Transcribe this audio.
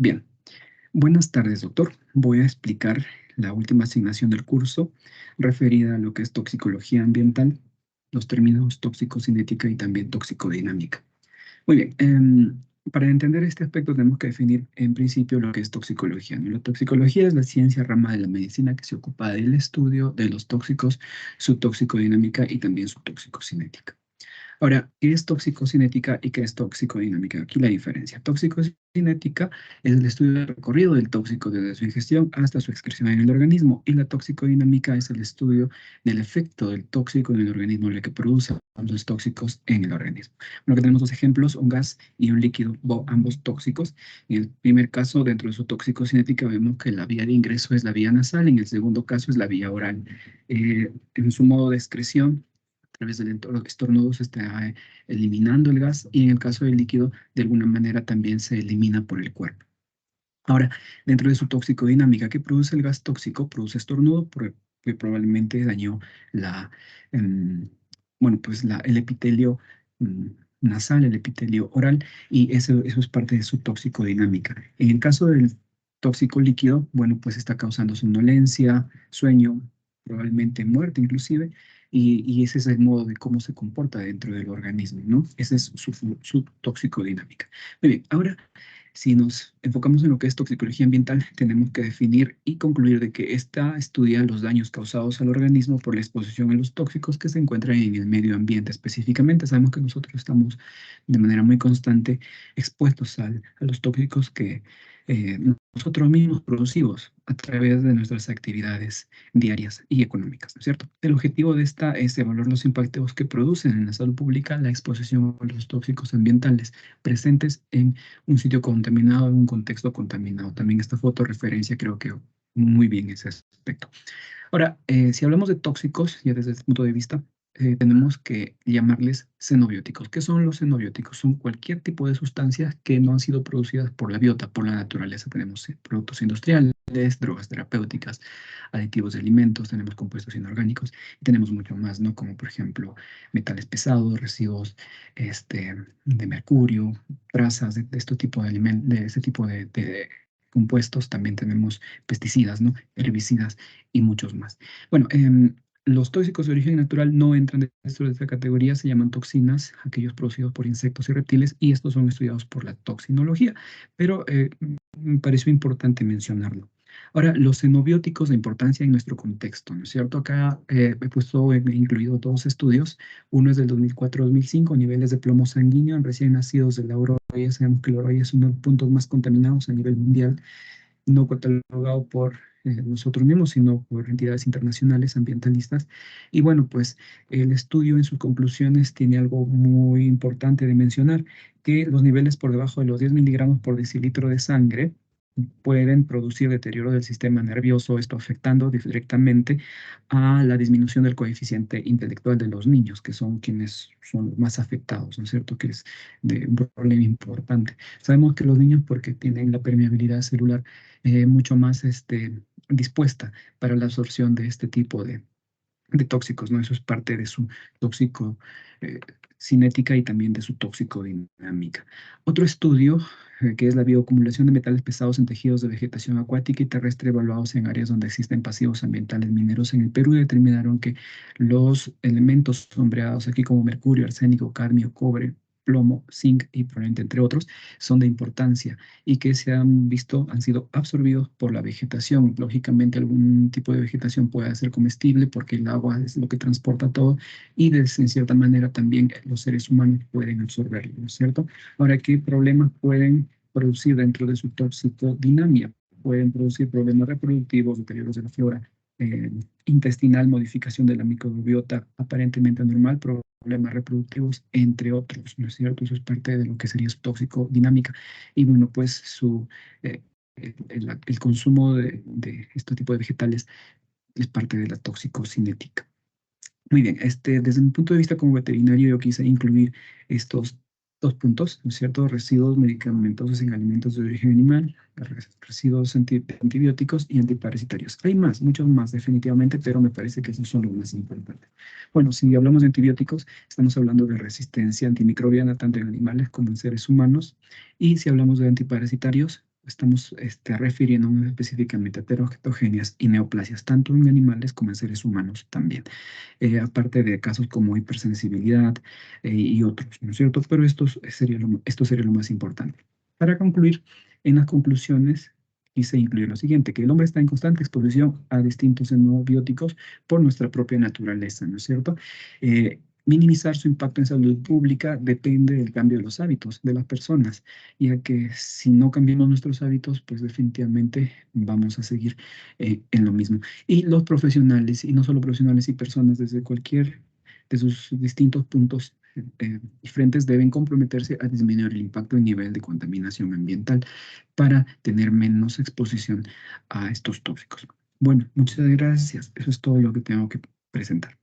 Bien, buenas tardes, doctor. Voy a explicar la última asignación del curso referida a lo que es toxicología ambiental, los términos toxicocinética y también toxicodinámica. Muy bien, para entender este aspecto tenemos que definir en principio lo que es toxicología, ¿no? La toxicología es la ciencia rama de la medicina que se ocupa del estudio de los tóxicos, su toxicodinámica y también su toxicocinética. Ahora, ¿qué es toxicocinética y qué es toxicodinámica? Aquí la diferencia. Toxicocinética es el estudio del recorrido del tóxico desde su ingestión hasta su excreción en el organismo, y la toxicodinámica es el estudio del efecto del tóxico en el organismo, lo que produce los tóxicos en el organismo. Bueno, que tenemos dos ejemplos, un gas y un líquido, ambos tóxicos. En el primer caso, dentro de su toxicocinética, vemos que la vía de ingreso es la vía nasal, en el segundo caso es la vía oral. En su modo de excreción, a través del estornudo se está eliminando el gas, y en el caso del líquido, de alguna manera también se elimina por el cuerpo. Ahora, dentro de su toxicodinámica, ¿qué produce el gas tóxico? Produce estornudo porque probablemente dañó la, em, bueno, pues el epitelio nasal, el epitelio oral, y eso es parte de su toxicodinámica. En el caso del tóxico líquido, bueno, pues está causando somnolencia, sueño, probablemente muerte inclusive, y ese es el modo de cómo se comporta dentro del organismo, ¿no? Esa es su toxicodinámica. Muy bien, ahora si nos enfocamos en lo que es toxicología ambiental, tenemos que definir y concluir de que esta estudia los daños causados al organismo por la exposición a los tóxicos que se encuentran en el medio ambiente. Específicamente, sabemos que nosotros estamos de manera muy constante expuestos a los tóxicos que nosotros mismos producimos a través de nuestras actividades diarias y económicas, ¿no es cierto? El objetivo de esta es evaluar los impactos que producen en la salud pública la exposición a los tóxicos ambientales presentes en un sitio contaminado, en un contexto contaminado. También esta foto referencia creo que muy bien ese aspecto. Ahora, si hablamos de tóxicos, ya desde este punto de vista, tenemos que llamarles xenobióticos. ¿Qué son los xenobióticos? Son cualquier tipo de sustancias que no han sido producidas por la biota, por la naturaleza. Tenemos productos industriales, drogas terapéuticas, aditivos de alimentos, tenemos compuestos inorgánicos y tenemos mucho más, ¿no? Como por ejemplo metales pesados, residuos de mercurio, trazas de este tipo de alimentos, de este tipo de compuestos. También tenemos pesticidas, ¿no? Herbicidas y muchos más. Bueno, los tóxicos de origen natural no entran dentro de esta categoría, se llaman toxinas, aquellos producidos por insectos y reptiles, y estos son estudiados por la toxinología, pero me pareció importante mencionarlo. Ahora, los xenobióticos de importancia en nuestro contexto, ¿no es cierto? Acá he incluido dos estudios. Uno es del 2004-2005, niveles de plomo sanguíneo en recién nacidos de la oro. Ya sabemos que el oro es uno de los puntos más contaminados a nivel mundial, no catalogado por nosotros mismos, sino por entidades internacionales ambientalistas. Y bueno, pues el estudio en sus conclusiones tiene algo muy importante de mencionar, que los niveles por debajo de los 10 miligramos por decilitro de sangre pueden producir deterioro del sistema nervioso, esto afectando directamente a la disminución del coeficiente intelectual de los niños, que son quienes son los más afectados, ¿no es cierto? Que es de un problema importante. Sabemos que los niños, porque tienen la permeabilidad celular mucho más dispuesta para la absorción de este tipo de tóxicos, ¿no? Eso es parte de su tóxico cinética y también de su toxicodinámica. Otro estudio, que es la bioacumulación de metales pesados en tejidos de vegetación acuática y terrestre evaluados en áreas donde existen pasivos ambientales mineros en el Perú, determinaron que los elementos sombreados aquí como mercurio, arsénico, cadmio, cobre, plomo, zinc y probablemente entre otros, son de importancia y que se han visto, han sido absorbidos por la vegetación. Lógicamente algún tipo de vegetación puede ser comestible porque el agua es lo que transporta todo, y en cierta manera también los seres humanos pueden absorberlo, ¿no es cierto? Ahora, ¿qué problemas pueden producir dentro de su toxicodinámica? Pueden producir problemas reproductivos, deterioros de la flora intestinal, modificación de la microbiota aparentemente normal, problemas reproductivos, entre otros, ¿no es cierto? Eso es parte de lo que sería su toxicodinámica. Y bueno, pues eh, el consumo de este tipo de vegetales es parte de la toxicocinética. Muy bien, desde mi punto de vista como veterinario, yo quise incluir estos dos puntos, ¿no es cierto? Residuos medicamentosos en alimentos de origen animal, residuos antibióticos y antiparasitarios. Hay más, muchos más definitivamente, pero me parece que esos son los más importantes. Bueno, si hablamos de antibióticos, estamos hablando de resistencia antimicrobiana tanto en animales como en seres humanos. Y si hablamos de antiparasitarios, estamos refiriéndonos específicamente a teratogenias y neoplasias, tanto en animales como en seres humanos también. Aparte de casos como hipersensibilidad y otros, ¿no es cierto? Pero esto sería lo más importante. Para concluir, en las conclusiones quise incluir lo siguiente, que el hombre está en constante exposición a distintos xenobióticos por nuestra propia naturaleza, ¿no es cierto? Minimizar su impacto en salud pública depende del cambio de los hábitos de las personas, ya que si no cambiamos nuestros hábitos, pues definitivamente vamos a seguir en lo mismo. Y los profesionales, y no solo profesionales y personas desde cualquier de sus distintos puntos y frentes deben comprometerse a disminuir el impacto y nivel de contaminación ambiental para tener menos exposición a estos tóxicos. Bueno, muchas gracias. Eso es todo lo que tengo que presentar.